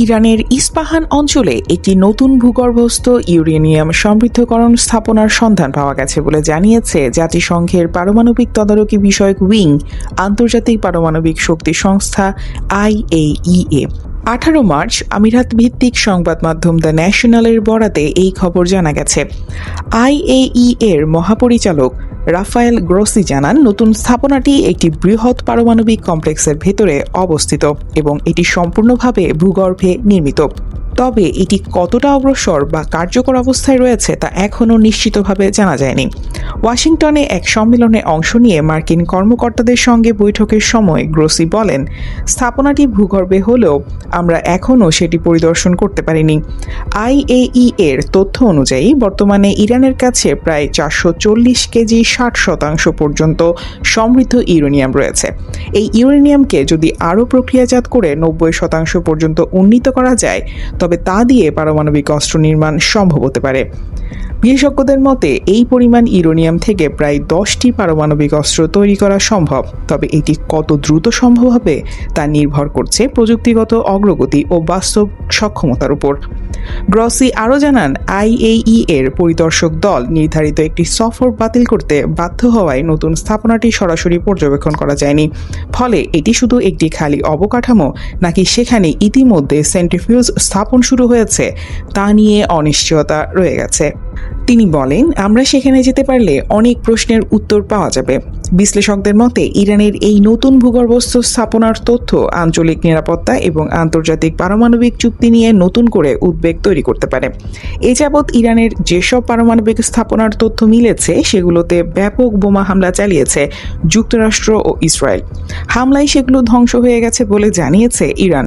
ইরানের ইস্পাহান অঞ্চলে একটি নতুন ভূগর্ভস্থ ইউরেনিয়াম সমৃদ্ধকরণ স্থাপনার সন্ধান পাওয়া গেছে বলে জানিয়েছে জাতিসংঘের পারমাণবিক তদারকি বিষয়ক উইং আন্তর্জাতিক পারমাণবিক শক্তি সংস্থা IAEA। 18 মার্চ আমিরাত ভিত্তিক সংবাদ মাধ্যম দ্য ন্যাশনালের বরাতে এই খবর জানা গেছে। IAEA এর মহাপরিচালক রাফায়েল গ্রোসি জানান, নতুন স্থাপনাটি একটি বৃহৎ পারমাণবিক কমপ্লেক্সের ভেতরে অবস্থিত এবং এটি সম্পূর্ণভাবে ভূগর্ভে নির্মিত। তবে এটি কতটা অগ্রসর বা কার্যকর অবস্থায় রয়েছে তা এখনও নিশ্চিতভাবে জানা যায়নি। ওয়াশিংটনে এক সম্মেলনে অংশ নিয়ে মার্কিন কর্মকর্তাদের সঙ্গে বৈঠকের সময় গ্রোসি বলেন, স্থাপনাটি ভূগর্ভে হলেও আমরা এখনও সেটি পরিদর্শন করতে পারিনি। IAEA এর তথ্য অনুযায়ী বর্তমানে ইরানের কাছে প্রায় 440 কেজি 60% পর্যন্ত সমৃদ্ধ ইউরেনিয়াম রয়েছে। এই ইউরেনিয়ামকে যদি আরও প্রক্রিয়াজাত করে 90% পর্যন্ত উন্নীত করা যায় তবে তা দিয়ে পারমাণবিক অস্ত্র নির্মাণ সম্ভব হতে পারে। বিশেষজ্ঞদের মতে এই পরিমাণ ইউরেনিয়াম থেকে প্রায় 10টি পারমাণবিক অস্ত্র তৈরি করা সম্ভব। তবে এটি কত দ্রুত সম্ভব হবে তা নির্ভর করছে প্রযুক্তিগত অগ্রগতি ও বাস্তব সক্ষমতার উপর। গ্রসি আরও জানান, IAEA এর পরিদর্শক দল নির্ধারিত একটি সফর বাতিল করতে বাধ্য হওয়ায় নতুন স্থাপনাটি সরাসরি পর্যবেক্ষণ করা যায়নি। ফলে এটি শুধু একটি খালি অবকাঠামো নাকি সেখানে ইতিমধ্যে সেন্ট্রিফিউজ স্থাপন শুরু হয়েছে তা নিয়ে অনিশ্চয়তা রয়ে গেছে। তিনি বলেন, আমরা সেখানে যেতে পারলে অনেক প্রশ্নের উত্তর পাওয়া যাবে। বিশ্লেষকদের মতে ইরানের এই নতুন ভূগর্ভস্থ স্থাপনার তথ্য আঞ্চলিক নিরাপত্তা এবং আন্তর্জাতিক পারমাণবিক চুক্তি নিয়ে নতুন করে উদ্বেগ তৈরি করতে পারে। এ যাবৎ ইরানের যেসব পারমাণবিক স্থাপনার তথ্য মিলেছে সেগুলোতে ব্যাপক বোমা হামলা চালিয়েছে যুক্তরাষ্ট্র ও ইসরায়েল। হামলায় সেগুলো ধ্বংস হয়ে গেছে বলে জানিয়েছে ইরান।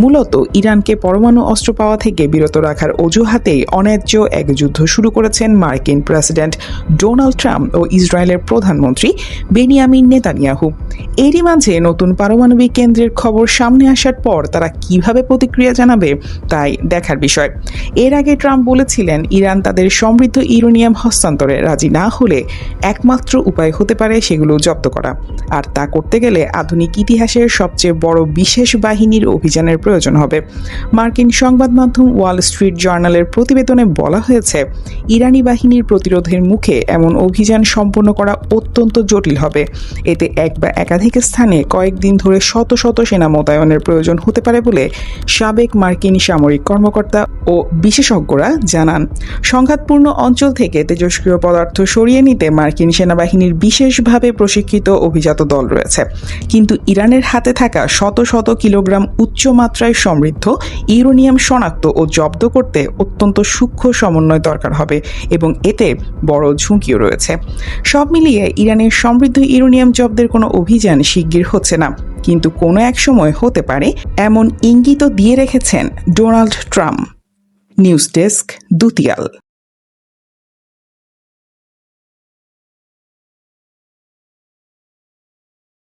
মূলত ইরানকে পরমাণু অস্ত্র পাওয়া থেকে বিরত রাখার অজুহাতেই অন্যায্য এক যুদ্ধ শুরু করেছেন মার্কিন প্রেসিডেন্ট ডোনাল্ড ট্রাম্প ও ইসরায়েলের প্রধানমন্ত্রী বেনিয়ামিন নেতানিয়াহু। এরই মাঝে নতুন পারমাণবিক কেন্দ্রের খবর সামনে আসার পর তারা কিভাবে প্রতিক্রিয়া জানাবে তাই দেখার বিষয়। এর আগে ট্রাম্প বলেছিলেন, ইরান তাদের সমৃদ্ধ ইউরেনিয়াম হস্তান্তরে রাজি না হলে একমাত্র উপায় হতে পারে সেগুলো জব্দ করা। আর তা করতে গেলে আধুনিক ইতিহাসের সবচেয়ে বড় বিশেষ বাহিনীর অভিযানের প্রয়োজন হবে। মার্কিন সংবাদ মাধ্যম ওয়াল স্ট্রিট জার্নালের প্রতিবেদনে বলা হয়েছে, ইরানি বাহিনীর প্রতিরোধের মুখে এমন অভিযান সম্পন্ন করা অত্যন্ত জটিল হবে। এতে এক বা একাধিক স্থানে কয়েকদিন ধরে শত শত সেনা মোতায়েনের প্রয়োজন হতে পারে বলে সাবেক মার্কিন সামরিক কর্মকর্তা ও বিশেষজ্ঞরা জানান। সংঘাতপূর্ণ অঞ্চল থেকে তেজস্ক্রিয় পদার্থ সরিয়ে নিতে মার্কিন সেনাবাহিনীর বিশেষভাবে প্রশিক্ষিত অভিজাত দল রয়েছে। কিন্তু ইরানের হাতে থাকা শত শত কিলোগ্রাম উচ্চমাত্রায় সমৃদ্ধ ইউরেনিয়াম শনাক্ত ও জব্দ করতে অত্যন্ত সূক্ষ্ম সমন্বয় দরকার হবে এবং এতে বড় ঝুঁকিও রয়েছে। সব মিলিয়ে ইরানের সমৃদ্ধ ইউরেনিয়াম জব্দের কোনো অভিযান শিগগির হচ্ছে না, কিন্তু কোনো এক সময় হতে পারে এমন ইঙ্গিতও দিয়ে রেখেছেন ডোনাল্ড ট্রাম্প। News desk, দুতিয়াল।